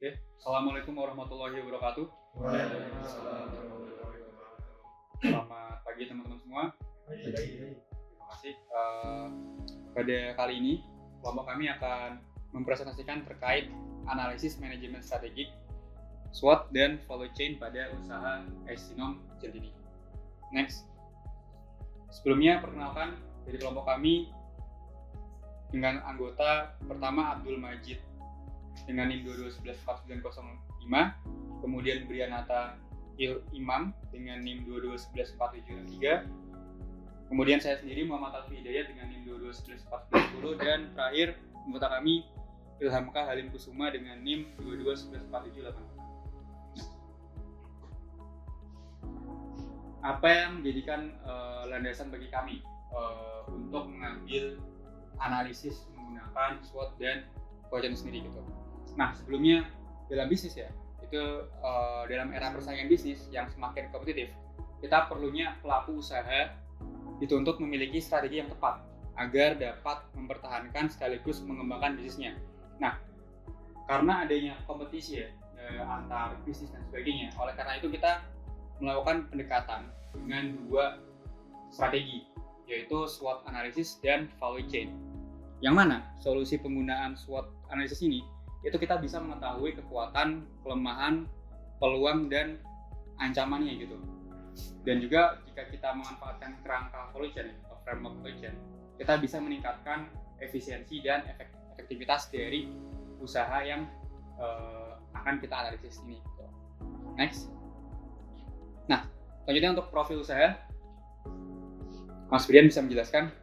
Oke, Assalamualaikum warahmatullahi wabarakatuh. Waalaikumsalam. Selamat pagi teman-teman semua. Terima kasih. Pada kali ini, kelompok kami akan mempresentasikan terkait analisis manajemen strategik, SWOT, dan value chain pada usaha Sinom Centini. Next. Sebelumnya, perkenalkan dari kelompok kami dengan anggota pertama Abdul Majid dengan NIM 22114905, kemudian Brianata Imam dengan NIM 22114763, kemudian saya sendiri Muhammad Alfi Hidayat dengan NIM 22114010, dan terakhir anggota kami Ilhamka Halim Kusuma dengan NIM 22114788. Apa yang menjadikan landasan bagi kami untuk mengambil analisis menggunakan SWOT dan value chain sendiri gitu. Nah, sebelumnya dalam bisnis ya, itu dalam era persaingan bisnis yang semakin kompetitif, kita perlunya pelaku usaha dituntut memiliki strategi yang tepat agar dapat mempertahankan sekaligus mengembangkan bisnisnya. Nah, karena adanya kompetisi ya antar bisnis dan sebagainya, oleh karena itu kita melakukan pendekatan dengan dua strategi, yaitu SWOT analysis dan value chain. Yang mana solusi penggunaan SWOT analysis ini itu kita bisa mengetahui kekuatan, kelemahan, peluang, dan ancamannya gitu. Dan juga jika kita memanfaatkan kerangka value chain atau framework value chain, kita bisa meningkatkan efisiensi dan efektivitas dari usaha yang akan kita analisis ini gitu. Next. Nah, selanjutnya untuk profil usaha, Mas Brian bisa menjelaskan.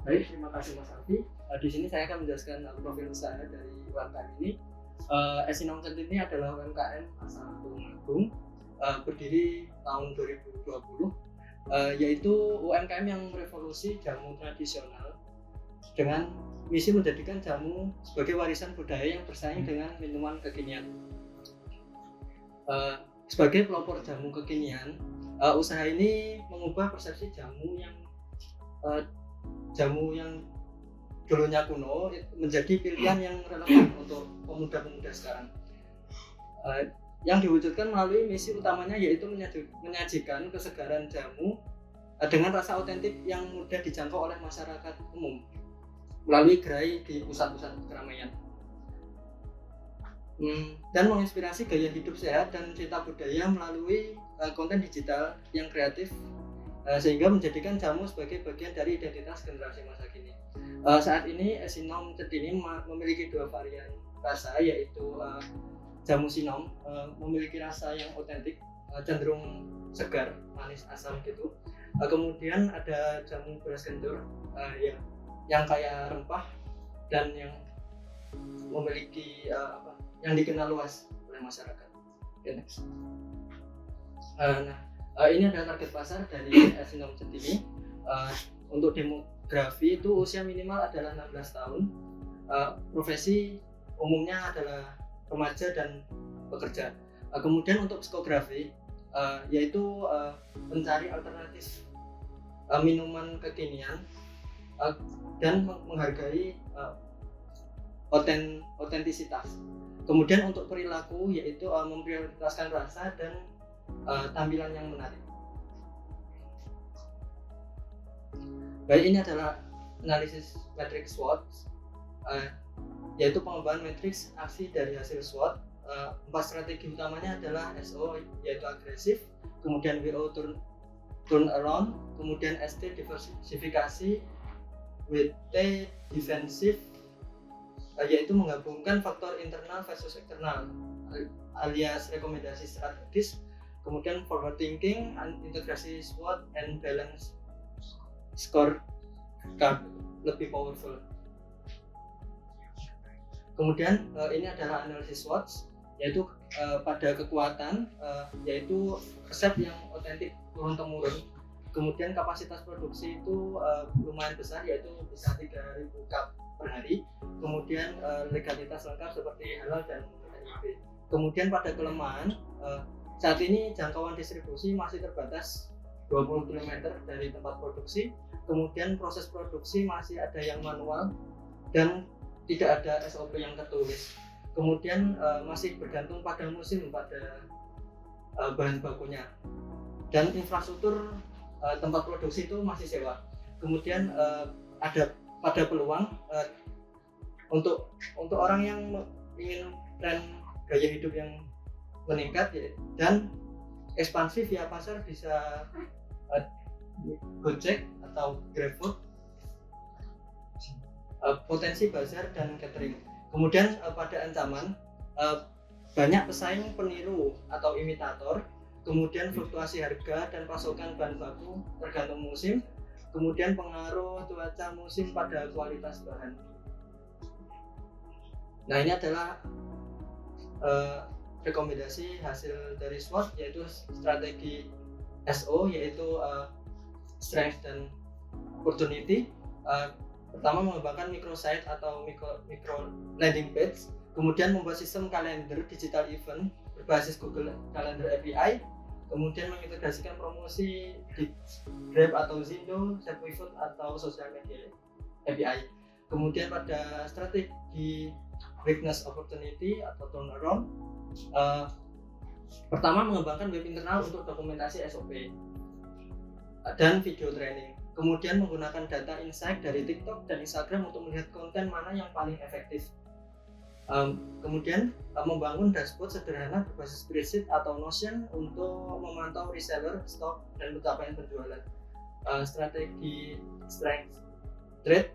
Baik, terima kasih Mas Alfi. Di sini saya akan menjelaskan profil usaha dari UMKM ini. Sinom Centini adalah UMKM asal Tulungagung, berdiri tahun 2020, yaitu UMKM yang merevolusi jamu tradisional dengan misi menjadikan jamu sebagai warisan budaya yang bersaing dengan minuman kekinian. Sebagai pelopor jamu kekinian, usaha ini mengubah persepsi jamu yang dulunya kuno menjadi pilihan yang relevan untuk pemuda-pemuda sekarang. Yang diwujudkan melalui misi utamanya yaitu menyajikan kesegaran jamu dengan rasa otentik yang mudah dijangkau oleh masyarakat umum melalui gerai di pusat-pusat keramaian, dan menginspirasi gaya hidup sehat dan cerita budaya melalui konten digital yang kreatif, sehingga menjadikan jamu sebagai bagian dari identitas generasi masa kini. Saat ini Sinom Centini memiliki dua varian rasa, yaitu jamu Sinom memiliki rasa yang otentik, cenderung segar, manis, asam gitu. Kemudian ada jamu beras kendur yang kaya rempah dan yang memiliki yang dikenal luas oleh masyarakat. Okay, next. Ini adalah target pasar dari Sinom Centini. Untuk demografi itu usia minimal adalah 16 tahun. Profesi umumnya adalah remaja dan pekerja. Kemudian untuk psikografi yaitu mencari alternatif minuman kekinian dan menghargai otentisitas. Kemudian untuk perilaku yaitu memprioritaskan rasa dan tampilan yang menarik. Baik, ini adalah analisis matriks SWOT, yaitu pengembangan matriks aksi dari hasil SWOT. 4 strategi utamanya adalah SO yaitu agresif, kemudian WO turn around, kemudian ST diversifikasi, WT defensif, yaitu menggabungkan faktor internal versus eksternal alias rekomendasi strategis, kemudian forward thinking, integrasi SWOT, and balance scorecard lebih powerful. Kemudian ini adalah analisis SWOT, yaitu pada kekuatan, yaitu resep yang otentik turun temurun. Kemudian kapasitas produksi itu lumayan besar, yaitu bisa 3.000 cup per hari. Kemudian legalitas lengkap seperti halal dan NIB. Kemudian pada kelemahan, saat ini jangkauan distribusi masih terbatas 20 km dari tempat produksi. Kemudian proses produksi masih ada yang manual dan tidak ada SOP yang tertulis. Kemudian masih bergantung pada musim, pada bahan bakunya, dan infrastruktur tempat produksi itu masih sewa. Kemudian ada pada peluang untuk orang yang ingin tren gaya hidup yang meningkat ya, dan ekspansi via pasar bisa Gojek atau GrabFood, potensi bazar dan catering. Kemudian pada ancaman banyak pesaing peniru atau imitator, kemudian fluktuasi harga dan pasokan bahan baku tergantung musim, kemudian pengaruh cuaca musim pada kualitas bahan. Nah, ini adalah rekomendasi hasil dari SWOT, yaitu strategi SO, yaitu strength dan opportunity. Pertama, mengembangkan microsite atau micro landing page, kemudian membuat sistem kalender digital event berbasis Google Calendar API, kemudian mengintegrasikan promosi di Grab atau Zindo, SharePoint atau sosial media API. Kemudian pada strategi weakness opportunity atau turnaround, pertama mengembangkan web internal untuk dokumentasi SOP dan video training. Kemudian menggunakan data insight dari TikTok dan Instagram untuk melihat konten mana yang paling efektif. Kemudian membangun dashboard sederhana berbasis spreadsheet atau Notion untuk memantau reseller, stok, dan pencapaian penjualan. Strategi strength trade,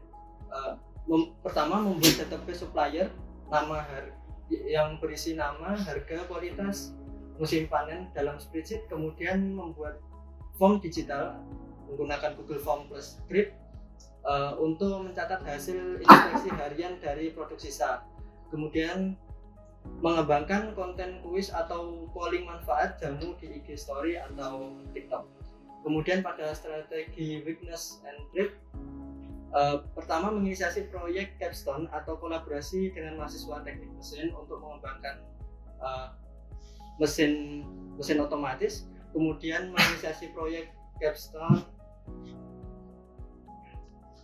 pertama membuat database supplier, nama yang berisi nama, harga, kualitas, musim panen dalam spreadsheet. Kemudian membuat form digital menggunakan Google Form plus Grid untuk mencatat hasil inspeksi harian dari produk sisa. Kemudian mengembangkan konten kuis atau polling manfaat jamu di IG Story atau TikTok. Kemudian pada strategi weakness and trade, pertama menginisiasi proyek capstone atau kolaborasi dengan mahasiswa teknik mesin untuk mengembangkan mesin otomatis. Kemudian menginisiasi proyek capstone,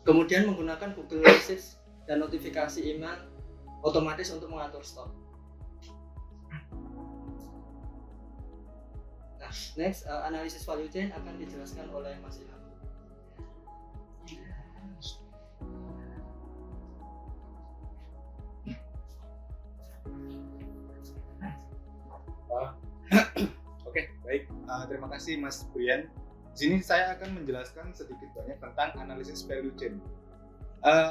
kemudian menggunakan Google Message dan notifikasi email otomatis untuk mengatur stok. Nah, next, analisis value chain akan dijelaskan oleh Mas Ilham. Oke, baik. Terima kasih Mas Brian. Di sini saya akan menjelaskan sedikit banyak tentang analisis value chain.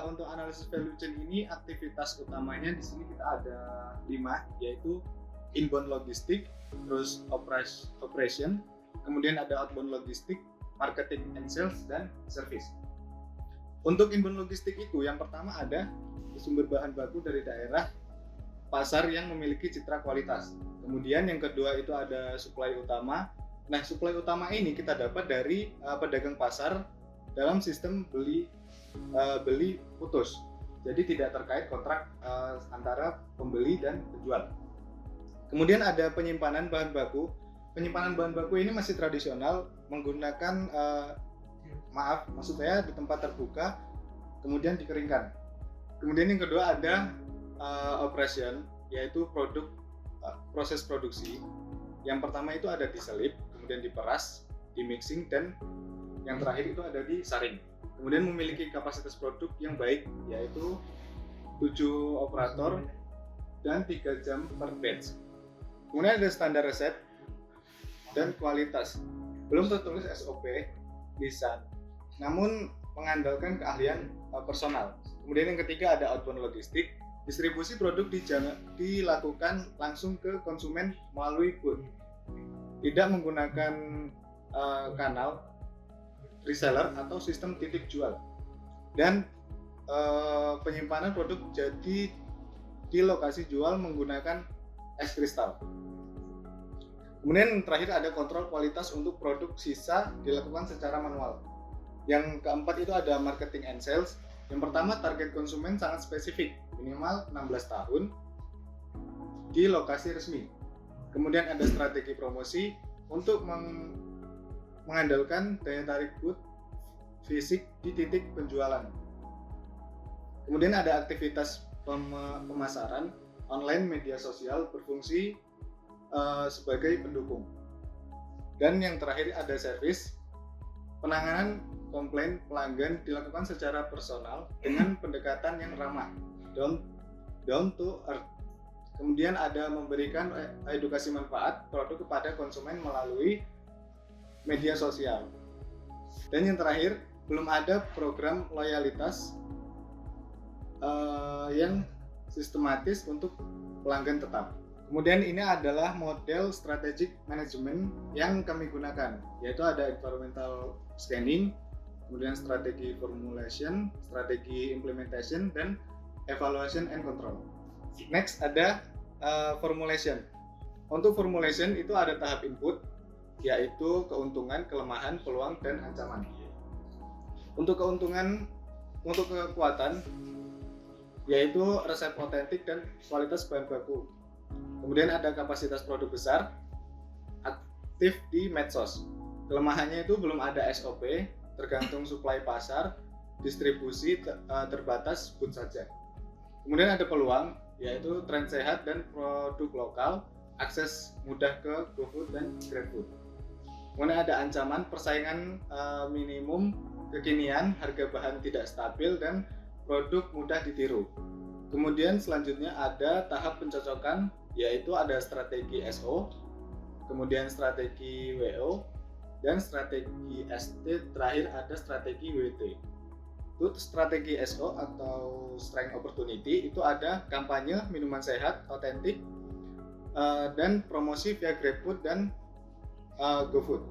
Untuk analisis value chain ini, aktivitas utamanya di sini kita ada 5, yaitu inbound logistik, terus operation, kemudian ada outbound logistik, marketing and sales, dan service. Untuk inbound logistik itu, yang pertama ada sumber bahan baku dari daerah pasar yang memiliki citra kualitas. Kemudian yang kedua itu ada supply utama. Nah, supply utama ini kita dapat dari pedagang pasar dalam sistem beli putus. Jadi tidak terkait kontrak antara pembeli dan penjual. Kemudian ada penyimpanan bahan baku. Penyimpanan bahan baku ini masih tradisional menggunakan maksud saya di tempat terbuka kemudian dikeringkan. Kemudian yang kedua ada operation, yaitu proses produksi. Yang pertama itu ada diselip, kemudian diperas, dimixing, dan yang terakhir itu ada disaring. Kemudian memiliki kapasitas produk yang baik, yaitu 7 operator dan 3 jam per batch. Kemudian ada standar resep dan kualitas. Belum tertulis SOP, lisan, namun mengandalkan keahlian personal. Kemudian yang ketiga ada outbound logistik. Distribusi produk dilakukan langsung ke konsumen melalui booth, tidak menggunakan kanal reseller atau sistem titik jual. Dan penyimpanan produk jadi di lokasi jual menggunakan es kristal. Kemudian yang terakhir ada kontrol kualitas untuk produk sisa dilakukan secara manual. Yang keempat itu ada marketing and sales. Yang pertama, target konsumen sangat spesifik, minimal 16 tahun di lokasi resmi. Kemudian ada strategi promosi untuk mengandalkan daya tarik booth fisik di titik penjualan. Kemudian ada aktivitas pemasaran online media sosial berfungsi sebagai pendukung. Dan yang terakhir ada service. Penanganan komplain pelanggan dilakukan secara personal dengan pendekatan yang ramah, down to earth. Kemudian ada memberikan edukasi manfaat produk kepada konsumen melalui media sosial. Dan yang terakhir, belum ada program loyalitas yang sistematis untuk pelanggan tetap. Kemudian ini adalah model strategic management yang kami gunakan, yaitu ada environmental scanning, kemudian strategi formulation, strategi implementation, dan evaluation and control. Next ada formulation. Untuk formulation itu ada tahap input, yaitu keuntungan, kelemahan, peluang, dan ancaman. Untuk kekuatan, yaitu resep otentik dan kualitas bahan baku. Kemudian ada kapasitas produk besar, aktif di medsos. Kelemahannya itu belum ada SOP, tergantung suplai pasar, distribusi terbatas, sebut saja. Kemudian ada peluang, yaitu tren sehat dan produk lokal, akses mudah ke GoFood dan GrabFood. Kemudian ada ancaman, persaingan minimum, kekinian, harga bahan tidak stabil, dan produk mudah ditiru. Kemudian selanjutnya ada tahap pencocokan, yaitu ada strategi SO, kemudian strategi WO, dan strategi ST, terakhir ada strategi WT. Itu strategi SO atau Strength Opportunity, itu ada kampanye minuman sehat, otentik, dan promosi via GrabFood dan GoFood.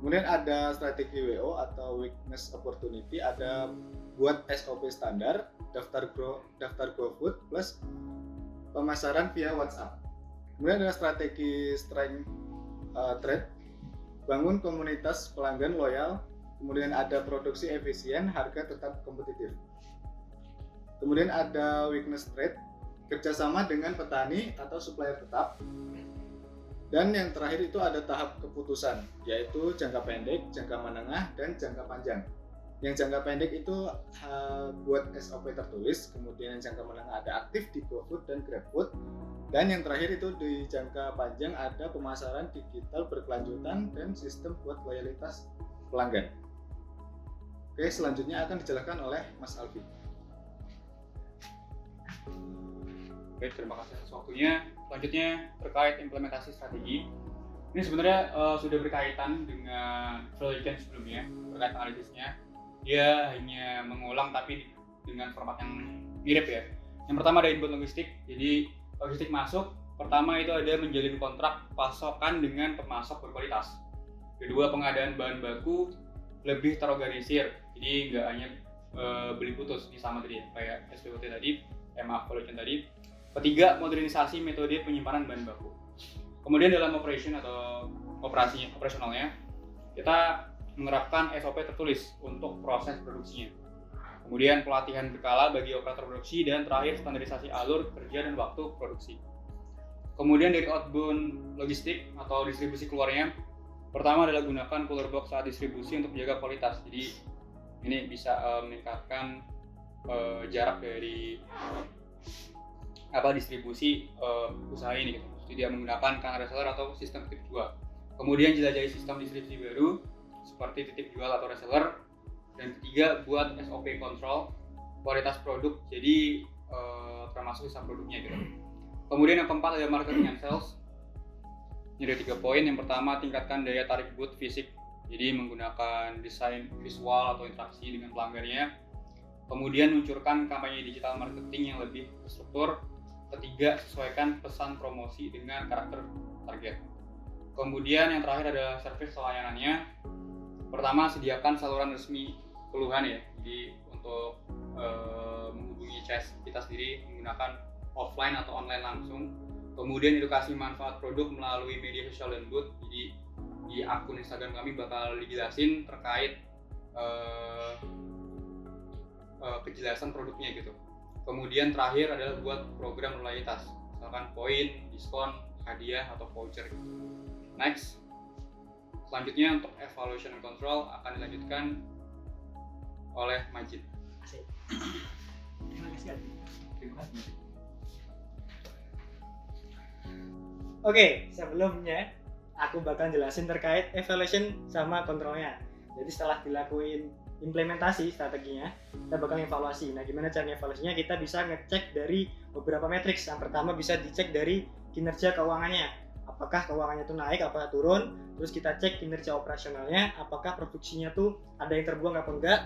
Kemudian ada strategi WO atau Weakness Opportunity, ada buat SOP standar, daftar GoFood plus pemasaran via WhatsApp. Kemudian ada strategi Strength Trade, bangun komunitas pelanggan loyal. Kemudian ada produksi efisien, harga tetap kompetitif. Kemudian ada Weakness Trade, kerjasama dengan petani atau supplier tetap. Dan yang terakhir itu ada tahap keputusan, yaitu jangka pendek, jangka menengah, dan jangka panjang. Yang jangka pendek itu buat SOP tertulis, kemudian yang jangka menengah ada aktif di GoFood dan GrabFood, dan yang terakhir itu di jangka panjang ada pemasaran digital berkelanjutan dan sistem buat loyalitas pelanggan. Oke, selanjutnya akan dijelaskan oleh Mas Alfi. Oke, terima kasih atas waktunya. Selanjutnya terkait implementasi strategi. Ini sebenarnya sudah berkaitan dengan value chain sebelumnya, terkait analisisnya. Dia hanya mengulang tapi dengan format yang mirip ya. Yang pertama ada input logistik. Jadi logistik masuk, pertama itu ada menjalin kontrak pasokan dengan pemasok berkualitas. Kedua, pengadaan bahan baku lebih terorganisir. Jadi nggak hanya beli putus, ini sama tadi ya, kayak SPOT tadi, value chain tadi. Ketiga, modernisasi metode penyimpanan bahan baku. Kemudian dalam operation atau operasionalnya, kita menerapkan SOP tertulis untuk proses produksinya. Kemudian pelatihan berkala bagi operator produksi, dan terakhir standarisasi alur kerja dan waktu produksi. Kemudian dari outbound logistik atau distribusi keluarnya, pertama adalah gunakan cooler box saat distribusi untuk menjaga kualitas. Jadi ini bisa meningkatkan jarak dari distribusi usaha ini gitu. Tidak menggunakan kanal reseller atau sistem titip jual. Kemudian jelajahi sistem distribusi baru seperti titip jual atau reseller. Dan ketiga, buat SOP kontrol kualitas produk, jadi termasuk sisa produknya gitu. Kemudian yang keempat ada marketing and sales. Ini ada 3 poin. Yang pertama, tingkatkan daya tarik booth fisik, jadi menggunakan desain visual atau interaksi dengan pelanggannya. Kemudian luncurkan kampanye digital marketing yang lebih terstruktur. Ketiga, sesuaikan pesan promosi dengan karakter target. Kemudian yang terakhir adalah service layanannya. Pertama, sediakan saluran resmi keluhan ya. Jadi untuk menghubungi CS kita sendiri menggunakan offline atau online langsung. Kemudian edukasi manfaat produk melalui media sosial dan booth. Jadi di akun Instagram kami bakal dijelasin terkait kejelasan produknya gitu. Kemudian terakhir adalah buat program loyalitas, misalkan poin, diskon, hadiah atau voucher gitu. Next. Selanjutnya untuk evaluation and control akan dilanjutkan oleh Majid. Terima kasih. Terima kasih. Oke, sebelumnya aku bakal jelasin terkait evaluation sama kontrolnya. Jadi setelah dilakuin implementasi strateginya, kita bakal evaluasi. Nah, gimana caranya evaluasinya? Kita bisa ngecek dari beberapa matriks. Yang pertama bisa dicek dari kinerja keuangannya. Apakah keuangannya itu naik, apakah turun. Terus kita cek kinerja operasionalnya, apakah produksinya tuh ada yang terbuang apa enggak.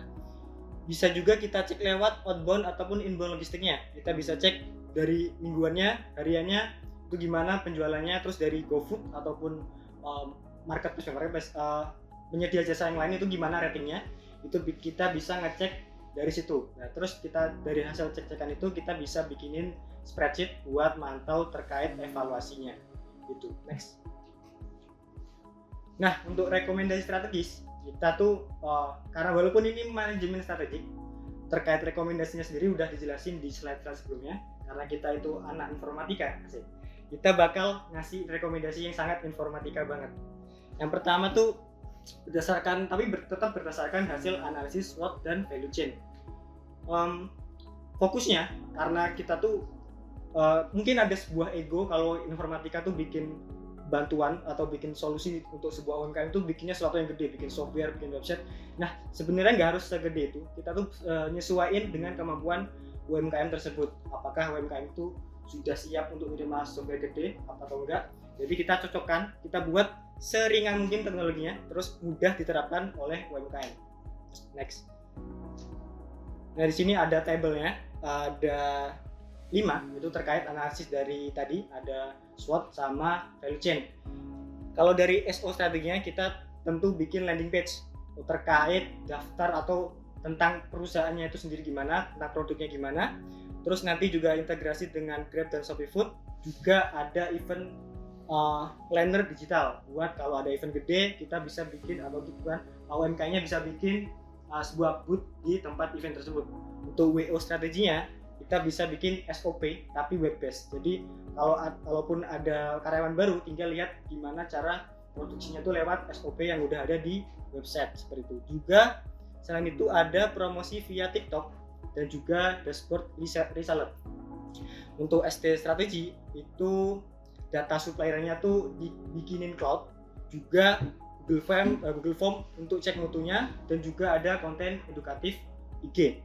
Bisa juga kita cek lewat outbound ataupun inbound logistiknya. Kita bisa cek dari mingguannya, hariannya, itu gimana penjualannya, terus dari GoFood ataupun marketplace penyedia jasa yang lain itu gimana ratingnya. Itu kita bisa ngecek dari situ. Nah, terus kita dari hasil cek-cekan itu kita bisa bikinin spreadsheet buat mantau terkait evaluasinya gitu. Next. Nah, untuk rekomendasi strategis kita tuh karena walaupun ini manajemen strategik, terkait rekomendasinya sendiri udah dijelasin di slide sebelumnya. Karena kita itu anak informatika, kita bakal ngasih rekomendasi yang sangat informatika banget. Yang pertama tuh berdasarkan, tapi tetap berdasarkan hasil analisis SWOT dan value chain. Fokusnya karena kita tuh mungkin ada sebuah ego kalau informatika tuh bikin bantuan atau bikin solusi untuk sebuah UMKM itu bikinnya sesuatu yang gede, bikin software, bikin website. Nah, sebenarnya nggak harus segede itu. Kita tuh nyesuaiin dengan kemampuan UMKM tersebut. Apakah UMKM itu sudah siap untuk menerima software gede atau enggak? Jadi kita cocokkan, kita buat seringan mungkin teknologinya, terus mudah diterapkan oleh UMKM. Next. Nah, di sini ada tabelnya, ada 5, itu terkait analisis dari tadi, ada SWOT sama value chain. Kalau dari SO strateginya, kita tentu bikin landing page terkait daftar atau tentang perusahaannya itu sendiri gimana, tentang produknya gimana. Terus nanti juga integrasi dengan Grab dan Shopee Food, juga ada event planner digital buat kalau ada event gede kita bisa bikin, atau bukan UMKM-nya bisa bikin sebuah booth di tempat event tersebut. Untuk WO strateginya kita bisa bikin SOP tapi web based. Jadi kalaupun ada karyawan baru tinggal lihat gimana cara produksinya tuh lewat SOP yang udah ada di website seperti itu. Juga selain itu ada promosi via TikTok dan juga dashboard reseller. Untuk ST strategi itu data suppliernya tuh dibikinin cloud, juga Google Form untuk cek mutunya, dan juga ada konten edukatif IG.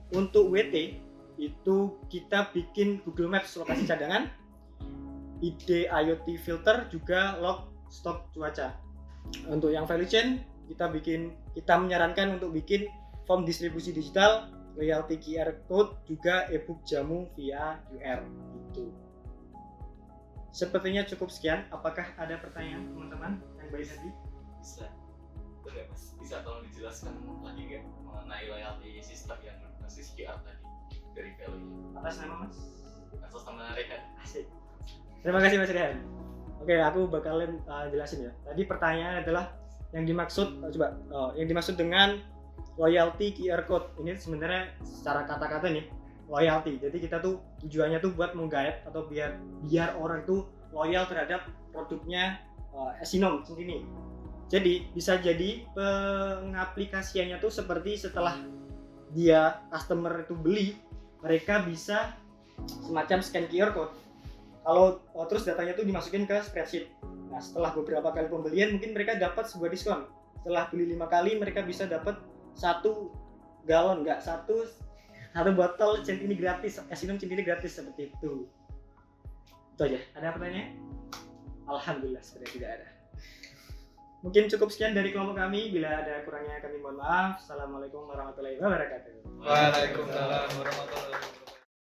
Untuk WT itu kita bikin Google Maps lokasi cadangan, ide IoT filter, juga log stok cuaca. Untuk yang value chain kita menyarankan untuk bikin form distribusi digital, loyalty QR code, juga ebook jamu via QR gitu. Sepertinya cukup sekian. Apakah ada pertanyaan teman-teman yang baik tadi? Bisa. Itu nggak Mas? Bisa tolong dijelaskan lagi nggak mengenai loyalty system yang berbasis QR tadi dari value? Atas nama Mas? Atas nama Rehan. Asik. Terima kasih Mas Rehan. Oke, aku bakalan jelasin ya. Tadi pertanyaan adalah yang dimaksud yang dimaksud dengan loyalty QR code. Ini sebenarnya secara kata-kata nih, loyalty. Jadi kita tuh tujuannya tuh buat menggait atau biar orang tuh loyal terhadap produknya Asinom sendiri. Jadi bisa jadi pengaplikasiannya tuh seperti setelah dia customer itu beli, mereka bisa semacam scan QR code. Kalau terus datanya tuh dimasukin ke spreadsheet. Nah, setelah beberapa kali pembelian mungkin mereka dapat sebuah diskon. Setelah beli 5 kali mereka bisa dapat 1 galon, satu botol centini gratis, Asinom centini gratis, seperti itu. Itu aja. Ada pertanyaan? Alhamdulillah sebenarnya tidak ada. Mungkin cukup sekian dari kelompok kami. Bila ada kurangnya kami mohon maaf. Assalamualaikum warahmatullahi wabarakatuh. Waalaikumsalam warahmatullahi wabarakatuh.